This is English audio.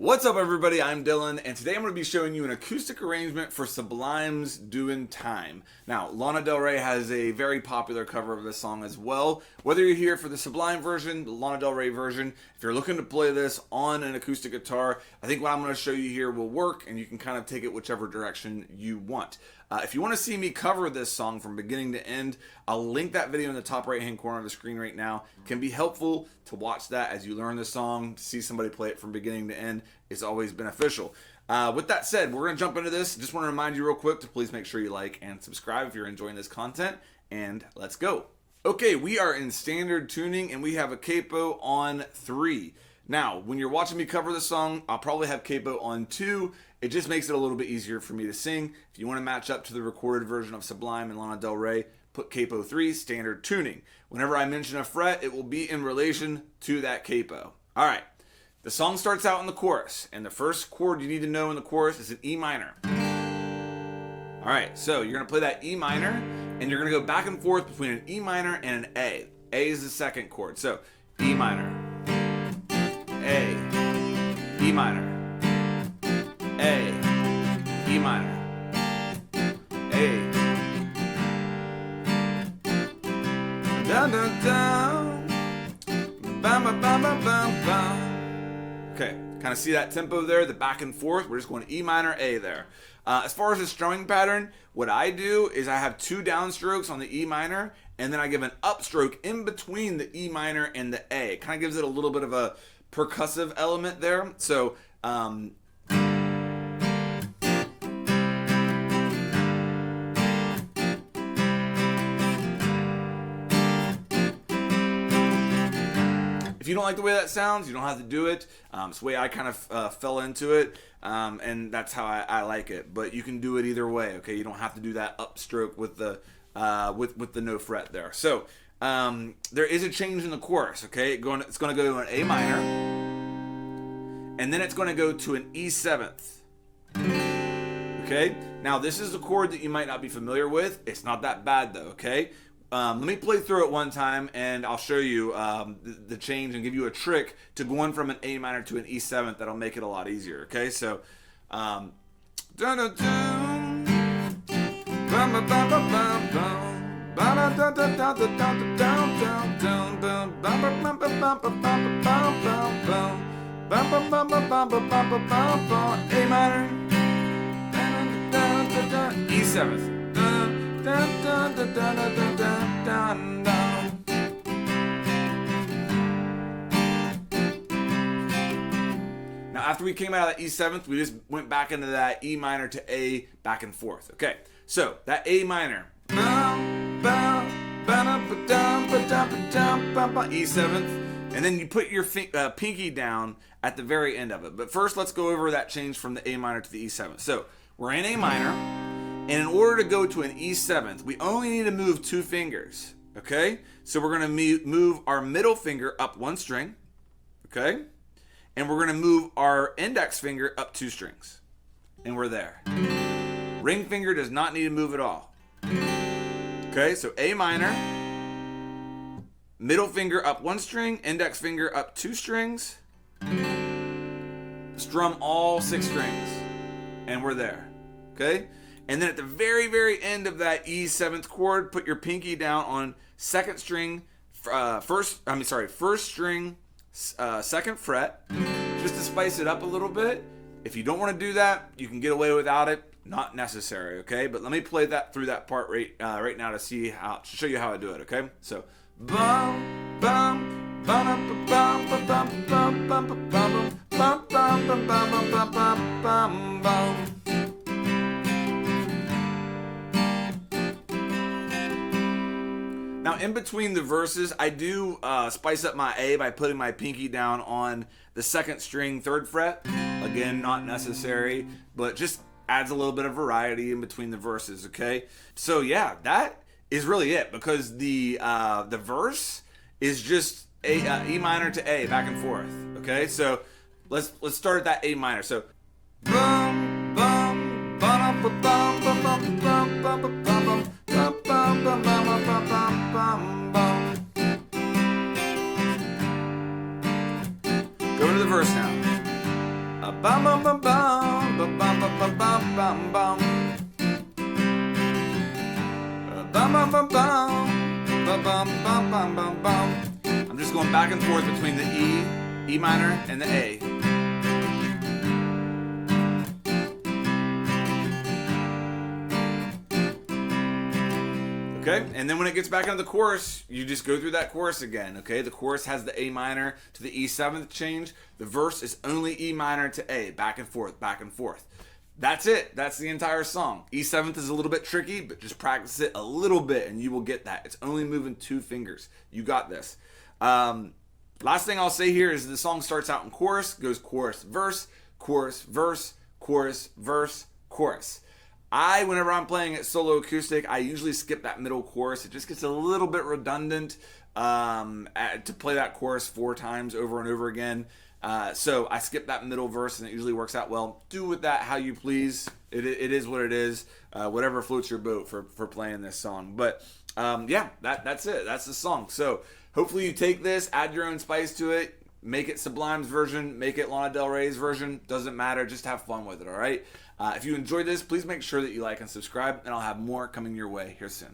What's up, everybody? I'm Dylan, and today I'm going to be showing you an acoustic arrangement for Sublime's Doin Time. Now, Lana Del Ray has a very popular cover of this song as well. Whether you're here for the Sublime version, the Lana Del Ray version, if you're looking to play this on an acoustic guitar, I think what I'm going to show you here will work, and you can kind of take it whichever direction you want. If you want to see me cover this song from beginning to end, I'll link that video in the top right hand corner of the screen right now. It can be helpful to watch that as you learn the song. To see somebody play it from beginning to end is always beneficial. With that said, we're going to jump into this. Just want to remind you real quick to please make sure you like and subscribe if you're enjoying this content, and let's go. Okay, we are in standard tuning and we have a capo on 3. Now, when you're watching me cover the song, I'll probably have capo on 2. It just makes it a little bit easier for me to sing. If you want to match up to the recorded version of Sublime and Lana Del Ray, put capo 3, standard tuning. Whenever I mention a fret, it will be in relation to that capo. All right, the song starts out in the chorus, and the first chord you need to know in the chorus is an E minor. All right, so you're going to play that E minor, and you're going to go back and forth between an E minor and an A. A is the second chord, so E minor, A, E minor, A, E minor, A. Dun, dun, dun. Bam, bam, bam, bam, bam, bam. Okay, kind of see that tempo there, the back and forth. We're just going E minor, A there. As far as the strumming pattern, what I do is I have 2 downstrokes on the E minor, and then I give an upstroke in between the E minor and the A. It kind of gives it a little bit of a percussive element there. So, if you don't like the way that sounds, you don't have to do it. It's the way I kind of fell into it, and that's how I like it. But you can do it either way, okay? You don't have to do that upstroke with the no fret there. So there is a change in the chorus, okay? It's going to go to an A minor, and then it's going to go to an E7th. Okay? Now this is a chord that you might not be familiar with. It's not that bad though, okay? Let me play through it one time, and I'll show you the change and give you a trick to going from an A minor to an E7th that'll make it a lot easier. Okay, so A minor, E7th. Dun, dun, dun, dun, dun, dun, dun, dun. Now, after we came out of that E7th, we just went back into that E minor to A, back and forth. Okay, so that A minor, E7th, and then you put your pinky down at the very end of it. But first, let's go over that change from the A minor to the E7th. So we're in A minor. And in order to go to an E7th, we only need to move 2 fingers, okay? So we're going to move our middle finger up 1 string, okay? And we're going to move our index finger up 2 strings. And we're there. Ring finger does not need to move at all. Okay, so A minor, middle finger up 1 string, index finger up 2 strings, strum all 6 strings, and we're there, okay? And then at the very, very end of that E7th chord, put your pinky down on second string, first string, second fret, just to spice it up a little bit. If you don't want to do that, you can get away without it. Not necessary, okay? But let me play that through that part right now to show you how I do it, okay? So, bum bum bum bum bum bum bum bum bum bum bum bum bum bum bum bum. Now, in in between the verses, I do spice up my A by putting my pinky down on the 2nd string, 3rd fret. Again, not necessary, but just adds a little bit of variety in between the verses, okay? So yeah, that is really it, because the verse is just E minor to A, back and forth, okay? So let's start at that A minor. So bum bum bum bum bum bum bum bum bum bum bum bum bum bum bum. Go to the verse now. Bum bum bum bum bum bum bum bum bum bum. Bum bum bum bum bum bum bum bum bum. I'm just going back and forth between the E minor, and the A. Okay, and then when it gets back into the chorus, you just go through that chorus again, okay? The chorus has the A minor to the E7th change. The verse is only E minor to A, back and forth, back and forth. That's it. That's the entire song. E7th is a little bit tricky, but just practice it a little bit and you will get that. It's only moving 2 fingers. You got this. Last thing I'll say here is the song starts out in chorus, goes chorus, verse, chorus, verse, chorus, verse, chorus. Whenever I'm playing it solo acoustic, I usually skip that middle chorus. It just gets a little bit redundant to play that chorus 4 times over and over again. So I skip that middle verse, and it usually works out well. Do with that how you please. It is what it is. Whatever floats your boat for playing this song. But yeah, that's it. That's the song. So hopefully you take this, add your own spice to it. Make it Sublime's version, make it Lana Del Ray's version, doesn't matter, just have fun with it, all right? If you enjoyed this, please make sure that you like and subscribe, and I'll have more coming your way here soon.